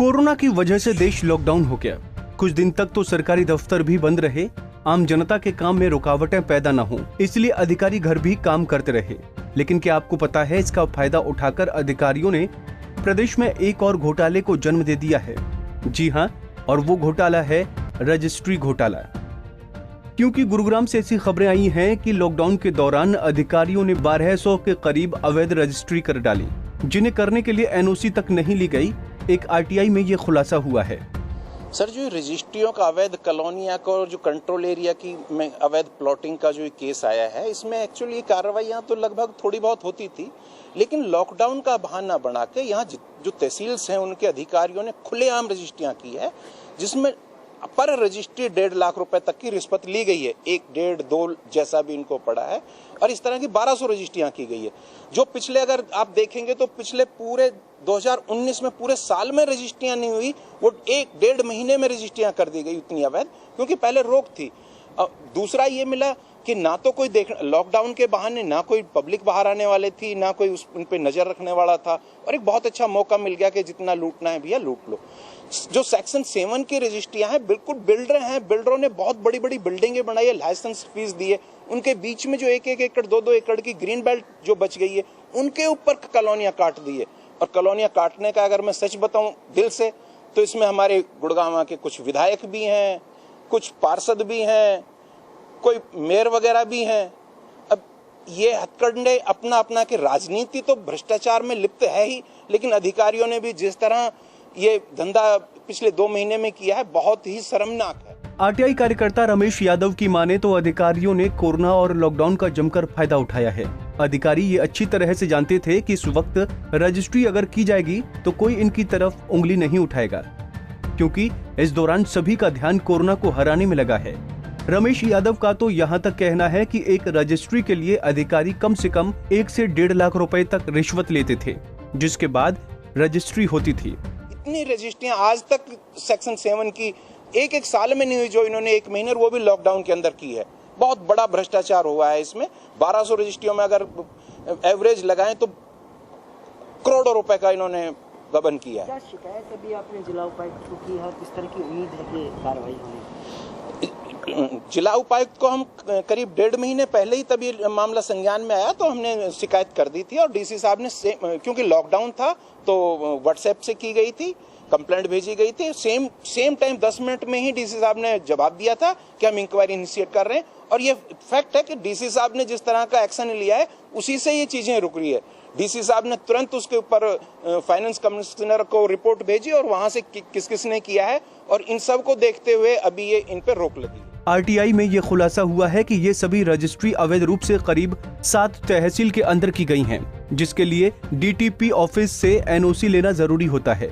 Corona की वजह से देश लॉकडाउन हो गया। कुछ दिन तक तो सरकारी दफ्तर भी बंद रहे, आम जनता के काम में रुकावटें पैदा न हो, इसलिए अधिकारी घर भी काम करते रहे। लेकिन क्या आपको पता है, इसका फायदा उठाकर अधिकारियों ने प्रदेश में एक और घोटाले को जन्म दे दिया है। जी हाँ, और वो घोटाला है रजिस्ट्री घोटाला। क्योंकि गुरुग्राम से ऐसी खबरें आई हैं कि लॉकडाउन के दौरान अधिकारियों ने 1200 के करीब अवैध रजिस्ट्री कर डाली, जिन्हें करने के लिए एनओसी तक नहीं ली गई। एक आरटीआई में ये खुलासा हुआ है। सर, जो रजिस्ट्रियों का अवैध कॉलोनिया का और जो कंट्रोल एरिया की में अवैध प्लॉटिंग का जो केस आया है, इसमें एक्चुअली कार्रवाइयां तो लगभग थोड़ी बहुत होती थी, लेकिन लॉकडाउन का बहाना बना के यहाँ जो तहसील्स हैं उनके अधिकारियों ने खुलेआम रजिस्ट्रियां की है, जिसमें पर रजिस्ट्री 1.5 लाख रुपए तक की रिश्वत ली गई है। 1, 1.5, 2 जैसा भी इनको पड़ा है, और इस तरह की 1200 रजिस्ट्रियां की गई है। जो पिछले अगर आप देखेंगे तो पिछले पूरे 2019 में पूरे साल में रजिस्ट्रियां नहीं हुई, वो 1-1.5 महीने में रजिस्ट्रियां कर दी गई उतनी अवैध, क्योंकि पहले रोक थी। दूसरा ये मिला कि ना तो कोई लॉकडाउन के बहाने ना कोई पब्लिक बाहर आने वाले थी, ना कोई उन पे नजर रखने वाला था, और एक बहुत अच्छा मौका मिल गया कि जितना लूटना है भैया लूट लो। जो सेक्शन 7 की रजिस्ट्रियां हैं, बिल्कुल बिल्डर हैं, बिल्डरों ने बहुत बड़ी बड़ी बिल्डिंगे बनाई है, लाइसेंस फीस दी है, उनके बीच में जो 1-1 एकड़ 2-2 एकड़ की ग्रीन बेल्ट जो बच गई है, उनके ऊपर कॉलोनियां काट दी है। और कॉलोनियां काटने का अगर मैं सच बताऊं दिल से, तो इसमें हमारे गुड़गांव के कुछ विधायक भी हैं, कुछ पार्षद भी हैं, कोई मेयर वगैरह भी हैं। अब ये हथकंडे अपना अपना के राजनीति तो भ्रष्टाचार में लिप्त है ही, लेकिन अधिकारियों ने भी जिस तरह ये धंधा पिछले 2 महीने में किया है, बहुत ही शर्मनाक है। आरटीआई कार्यकर्ता रमेश यादव की माने तो अधिकारियों ने कोरोना और लॉकडाउन का जमकर फायदा उठाया है। अधिकारी ये अच्छी तरह से जानते थे कि इस वक्त रजिस्ट्री अगर की जाएगी तो कोई इनकी तरफ उंगली नहीं उठाएगा, क्योंकि इस दौरान सभी का ध्यान कोरोना को हराने में लगा है। रमेश यादव का तो यहाँ तक कहना है कि एक रजिस्ट्री के लिए अधिकारी कम से कम 1 से 1.5 लाख रुपए तक रिश्वत लेते थे, जिसके बाद रजिस्ट्री होती थी। इतनी रजिस्ट्रियां आज तक सेक्शन 7 की एक साल में नहीं हुई, जो इन्होंने 1 महीने वो भी लॉकडाउन के अंदर की है। बहुत बड़ा भ्रष्टाचार हुआ है इसमें। 1200 रजिस्ट्रियों में अगर एवरेज लगाएं तो करोड़ों रुपए का इन्होंने गबन किया है। क्या शिकायत अभी आपने जिला उपायुक्त को की है? किस तरह की उम्मीद है कि कार्रवाई होगी? जिला उपायुक्त को हम करीब 1.5 महीने पहले ही तभी मामला संज्ञान में आया तो हमने शिकायत कर दी थी, और डीसी साहब ने क्योंकि लॉकडाउन था तो व्हाट्सएप से की गई थी, कंप्लेंट भेजी गई थी। सेम टाइम 10 मिनट में ही डीसी साहब ने जवाब दिया था कि हम इंक्वायरी इनिशिएट कर रहे हैं। और ये फैक्ट है कि डीसी साहब ने जिस तरह का एक्शन लिया है उसी से ये चीजें रुक रही है। डीसी साहब ने तुरंत उसके ऊपर फाइनेंस कमिश्नर को रिपोर्ट भेजी, और वहां से किस किस ने किया है, और इन सब को देखते हुए अभी ये इन पर रोक लगी। आरटीआई में ये खुलासा हुआ है कि ये सभी रजिस्ट्री अवैध रूप से करीब 7 तहसील के अंदर की गई हैं, जिसके लिए डीटीपी ऑफिस से एनओसी लेना जरूरी होता है।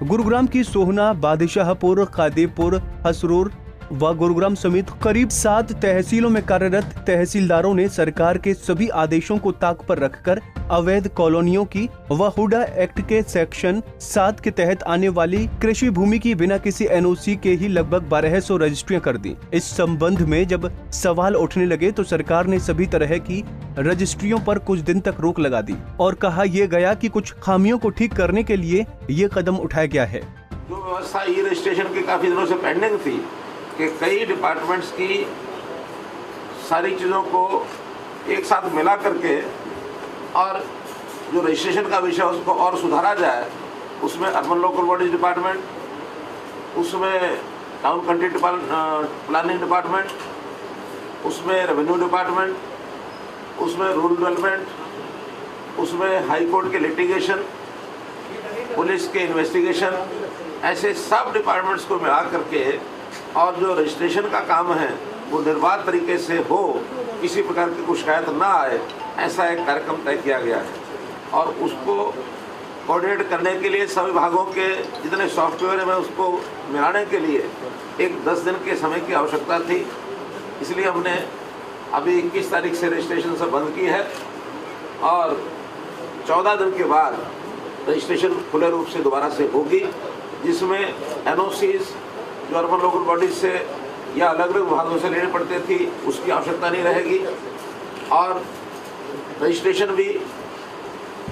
गुरुग्राम की सोहना, बादशाहपुर, कादेपुर, हसरूर व गुरुग्राम समेत करीब 7 तहसीलों में कार्यरत तहसीलदारों ने सरकार के सभी आदेशों को ताक पर रखकर अवैध कॉलोनियों की व हुडा एक्ट के सेक्शन 7 के तहत आने वाली कृषि भूमि की बिना किसी एनओसी के ही लगभग 1200 रजिस्ट्रियां कर दी। इस संबंध में जब सवाल उठने लगे तो सरकार ने सभी तरह की रजिस्ट्रियों पर कुछ दिन तक रोक लगा दी, और कहा यह गया कि कुछ खामियों को ठीक करने के लिए ये कदम उठाया गया है। जो व्यवस्था ई रजिस्ट्रेशन की काफी दिनों से पेंडिंग थी कि कई डिपार्टमेंट्स की सारी चीज़ों को एक साथ मिला करके और जो रजिस्ट्रेशन का विषय उसको और सुधारा जाए, उसमें अर्बन लोकल बॉडीज डिपार्टमेंट, उसमें टाउन कंट्री प्लानिंग डिपार्टमेंट, उसमें रेवेन्यू डिपार्टमेंट, उसमें रूरल डेवलपमेंट, उसमें हाई कोर्ट के लिटिगेशन, पुलिस के इन्वेस्टिगेशन, ऐसे सब डिपार्टमेंट्स को मिला करके और जो रजिस्ट्रेशन का काम है वो निर्बाध तरीके से हो, किसी प्रकार की कोई शिकायत ना आए, ऐसा एक कार्यक्रम तय किया गया है। और उसको कोऑर्डिनेट करने के लिए सभी विभागों के जितने सॉफ्टवेयर हैं उसको मिलाने के लिए एक 10 दिन के समय की आवश्यकता थी। इसलिए हमने अभी 21 तारीख से रजिस्ट्रेशन से बंद की है, और 14 दिन के बाद रजिस्ट्रेशन खुले रूप से दोबारा से होगी, जिसमें एनओसीज जो अर्बन लोकल बॉडीज से या अलग अलग विभागों से लेने पड़ते थी उसकी आवश्यकता नहीं रहेगी, और रजिस्ट्रेशन भी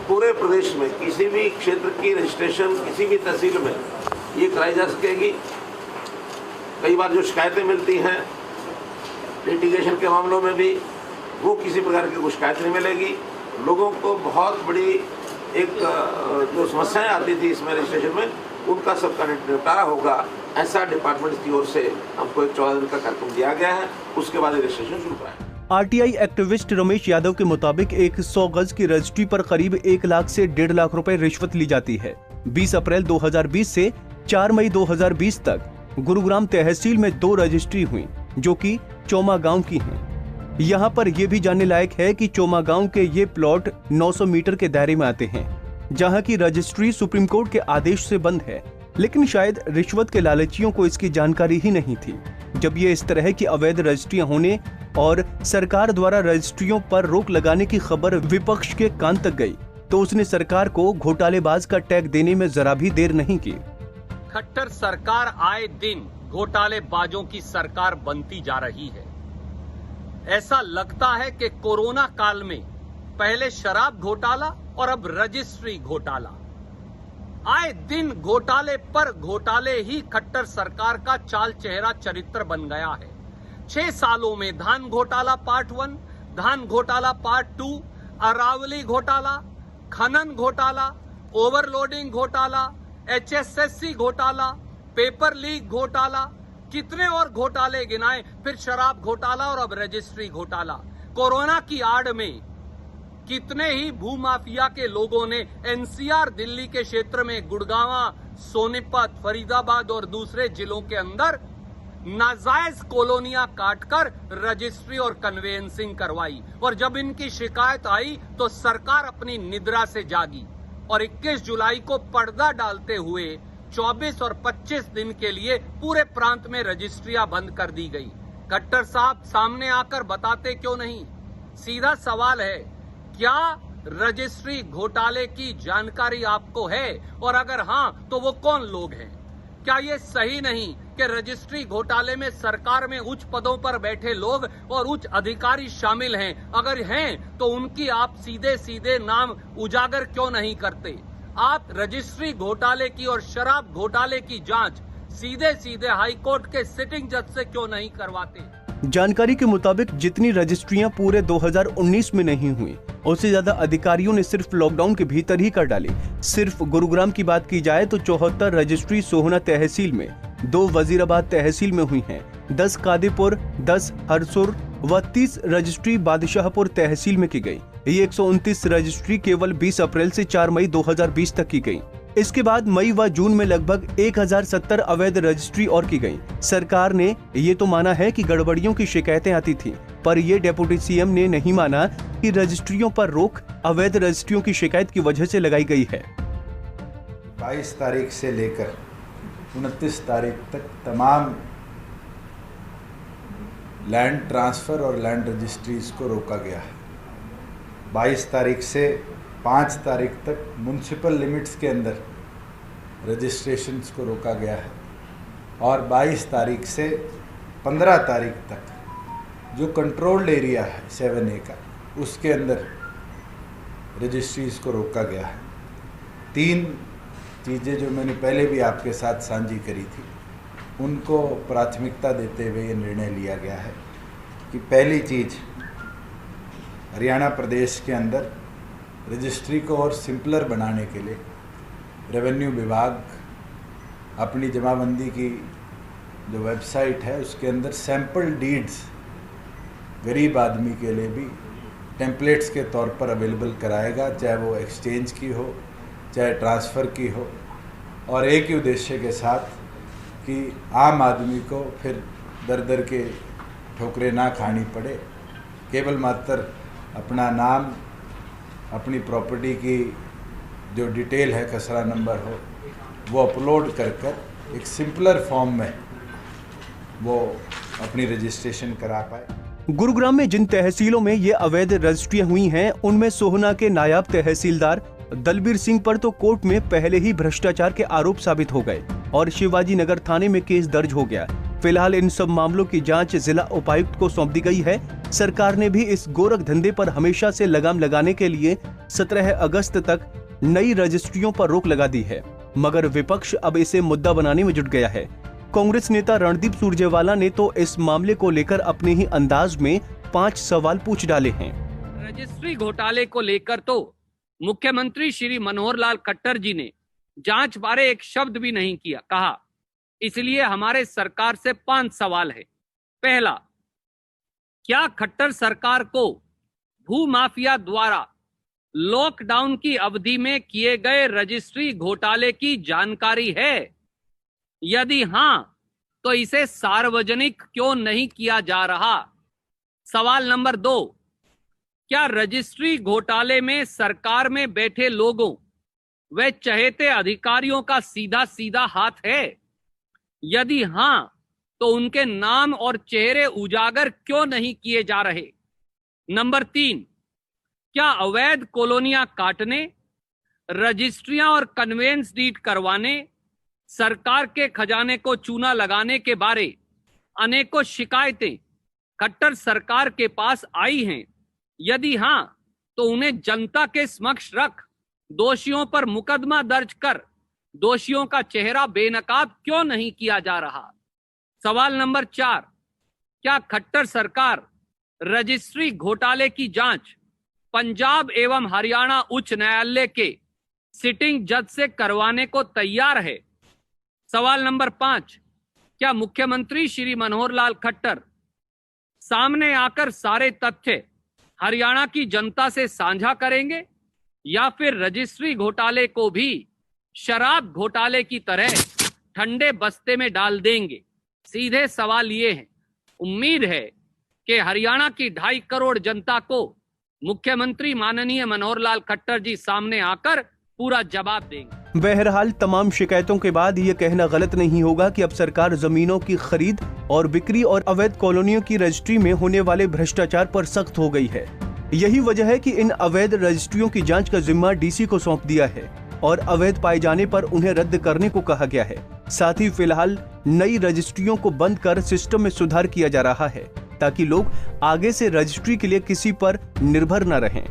पूरे प्रदेश में किसी भी क्षेत्र की रजिस्ट्रेशन किसी भी तहसील में ये कराई जा सकेगी। कई बार जो शिकायतें मिलती हैं लिटिगेशन के मामलों में भी, वो किसी प्रकार की कोई शिकायत नहीं मिलेगी। लोगों को बहुत बड़ी एक जो समस्याएं आती थी इसमें रजिस्ट्रेशन में, उनका सबका निपटारा होगा। ऐसा डिपार्टमेंट की ओर से हमको एक 14 दिन का कार्यक्रम दिया गया है, उसके बाद रजिस्ट्रेशन शुरू कराएंगे। आरटीआई एक्टिविस्ट रमेश यादव के मुताबिक एक 100 गज की रजिस्ट्री पर करीब 1 लाख से 1.5 लाख रुपए रिश्वत ली जाती है। 20 अप्रैल 2020 से 4 मई 2020 तक गुरुग्राम तहसील में 2 रजिस्ट्री हुई, जो कि चोमा गांव की हैं। यहाँ पर यह भी जानने लायक है कि चोमा गांव के ये प्लॉट 900 मीटर के दायरे में आते हैं, जहाँ की रजिस्ट्री सुप्रीम कोर्ट के आदेश से बंद है। लेकिन शायद रिश्वत के लालचियों को इसकी जानकारी ही नहीं थी। जब ये इस तरह की अवैध रजिस्ट्रियां होने और सरकार द्वारा रजिस्ट्रियों पर रोक लगाने की खबर विपक्ष के कान तक गई, तो उसने सरकार को घोटालेबाज का टैग देने में जरा भी देर नहीं की। खट्टर सरकार आए दिन घोटालेबाजों की सरकार बनती जा रही है। ऐसा लगता है कि कोरोना काल में पहले शराब घोटाला और अब रजिस्ट्री घोटाला, आए दिन घोटाले पर घोटाले ही खट्टर सरकार का चाल चेहरा चरित्र बन गया है। 6 सालों में धान घोटाला पार्ट 1, धान घोटाला पार्ट 2, अरावली घोटाला, खनन घोटाला, ओवरलोडिंग घोटाला, HSSC घोटाला, पेपर लीक घोटाला, कितने और घोटाले गिनाए, फिर शराब घोटाला और अब रजिस्ट्री घोटाला। कोरोना की आड़ में कितने ही भूमाफिया के लोगों ने NCR दिल्ली के क्षेत्र में गुड़गांवा, सोनीपत, फरीदाबाद और दूसरे जिलों के अंदर नाजायज कॉलोनियां काटकर रजिस्ट्री और कन्वेंसिंग करवाई। और जब इनकी शिकायत आई तो सरकार अपनी निद्रा से जागी और 21 जुलाई को पर्दा डालते हुए 24 और 25 दिन के लिए पूरे प्रांत में रजिस्ट्रियां बंद कर दी गई। खट्टर साहब सामने आकर बताते क्यों नहीं? सीधा सवाल है, क्या रजिस्ट्री घोटाले की जानकारी आपको है? और अगर हां तो वो कौन लोग हैं? क्या ये सही नहीं कि रजिस्ट्री घोटाले में सरकार में उच्च पदों पर बैठे लोग और उच्च अधिकारी शामिल हैं? अगर हैं तो उनकी आप सीधे सीधे नाम उजागर क्यों नहीं करते? आप रजिस्ट्री घोटाले की और शराब घोटाले की जांच सीधे सीधे हाईकोर्ट के सिटिंग जज से क्यों नहीं करवाते? जानकारी के मुताबिक जितनी रजिस्ट्रियां पूरे 2019 में नहीं हुई, उससे ज्यादा अधिकारियों ने सिर्फ लॉकडाउन के भीतर ही कर डाली। सिर्फ गुरुग्राम की बात की जाए तो 74 रजिस्ट्री सोहना तहसील में, 2 वजीराबाद तहसील में हुई हैं, 10 कादीपुर, 10 हरसुर व 30 रजिस्ट्री बादशाहपुर तहसील में की गई। ये 129 रजिस्ट्री केवल 20 अप्रैल से 4 मई 2020 तक की गई। इसके बाद मई व जून में लगभग 1070 अवैध रजिस्ट्री और की गई। सरकार ने ये तो माना है कि गड़बड़ियों की शिकायतें आती थी, पर ये डिप्टी सीएम ने नहीं माना कि रजिस्ट्रियों पर रोक अवैध रजिस्ट्रियों की शिकायत की वजह से लगाई गई है। 22 तारीख से लेकर 29 तारीख तक तमाम लैंड ट्रांसफ़र और लैंड रजिस्ट्रीज को रोका गया है। 22 तारीख से 5 तारीख तक म्युनिसिपल लिमिट्स के अंदर रजिस्ट्रेशंस को रोका गया है और 22 तारीख से 15 तारीख तक जो कंट्रोल्ड एरिया है 7A का, उसके अंदर रजिस्ट्रीज को रोका गया है। 3 चीज़ें जो मैंने पहले भी आपके साथ साझी करी थी, उनको प्राथमिकता देते हुए ये निर्णय लिया गया है कि पहली चीज़, हरियाणा प्रदेश के अंदर रजिस्ट्री को और सिंपलर बनाने के लिए रेवेन्यू विभाग अपनी जमाबंदी की जो वेबसाइट है उसके अंदर सैंपल डीड्स गरीब आदमी के लिए भी टेम्पलेट्स के तौर पर अवेलेबल कराएगा, चाहे वो एक्सचेंज की हो, चाहे ट्रांसफ़र की हो, और एक ही उद्देश्य के साथ कि आम आदमी को फिर दर दर के ठोकरें ना खानी पड़े, केवल मात्र अपना नाम, अपनी प्रॉपर्टी की जो डिटेल है, खसरा नंबर हो, वो अपलोड कर एक सिंपलर फॉर्म में वो अपनी रजिस्ट्रेशन करा पाए। गुरुग्राम में जिन तहसीलों में ये अवैध रजिस्ट्रियां हुई हैं, उनमें सोहना के नायब तहसीलदार दलबीर सिंह पर तो कोर्ट में पहले ही भ्रष्टाचार के आरोप साबित हो गए और शिवाजी नगर थाने में केस दर्ज हो गया। फिलहाल इन सब मामलों की जांच जिला उपायुक्त को सौंप दी गई है। सरकार ने भी इस गोरख धंधे पर हमेशा से लगाम लगाने के लिए 17 अगस्त तक नई रजिस्ट्रियों पर रोक लगा दी है। मगर विपक्ष अब इसे मुद्दा बनाने में जुट गया है। कांग्रेस नेता रणदीप सुरजेवाला ने तो इस मामले को लेकर अपने ही अंदाज में 5 सवाल पूछ डाले हैं। रजिस्ट्री घोटाले को लेकर तो मुख्यमंत्री श्री मनोहर लाल खट्टर जी ने जांच बारे एक शब्द भी नहीं कहा। इसलिए हमारे सरकार से 5 सवाल है। पहला, क्या खट्टर सरकार को भू माफिया द्वारा लॉकडाउन की अवधि में किए गए रजिस्ट्री घोटाले की जानकारी है? यदि हां, तो इसे सार्वजनिक क्यों नहीं किया जा रहा? सवाल नंबर 2, क्या रजिस्ट्री घोटाले में सरकार में बैठे लोगों व चहेते अधिकारियों का सीधा सीधा हाथ है? यदि हां, तो उनके नाम और चेहरे उजागर क्यों नहीं किए जा रहे? नंबर 3, क्या अवैध कॉलोनियां काटने, रजिस्ट्रियां और कन्वेंस डीड करवाने, सरकार के खजाने को चूना लगाने के बारे अनेकों शिकायतें खट्टर सरकार के पास आई हैं? यदि हां, तो उन्हें जनता के समक्ष रख दोषियों पर मुकदमा दर्ज कर दोषियों का चेहरा बेनकाब क्यों नहीं किया जा रहा? सवाल नंबर 4, क्या खट्टर सरकार रजिस्ट्री घोटाले की जांच पंजाब एवं हरियाणा उच्च न्यायालय के सिटिंग जज से करवाने को तैयार है? सवाल नंबर 5, क्या मुख्यमंत्री श्री मनोहर लाल खट्टर सामने आकर सारे तथ्य हरियाणा की जनता से साझा करेंगे या फिर रजिस्ट्री घोटाले को भी शराब घोटाले की तरह ठंडे बस्ते में डाल देंगे? सीधे सवाल ये है। उम्मीद है कि हरियाणा की 2.5 करोड़ जनता को मुख्यमंत्री माननीय मनोहर लाल खट्टर जी सामने आकर पूरा जवाब देंगे। बहरहाल तमाम शिकायतों के बाद ये कहना गलत नहीं होगा कि अब सरकार जमीनों की खरीद और बिक्री और अवैध कॉलोनियों की रजिस्ट्री में होने वाले भ्रष्टाचार पर सख्त हो गई है। यही वजह है कि इन अवैध रजिस्ट्रियों की जांच का जिम्मा डीसी को सौंप दिया है और अवैध पाए जाने पर उन्हें रद्द करने को कहा गया है। साथ ही फिलहाल नई रजिस्ट्रियों को बंद कर सिस्टम में सुधार किया जा रहा है ताकि लोग आगे से रजिस्ट्री के लिए किसी पर निर्भर न रहें।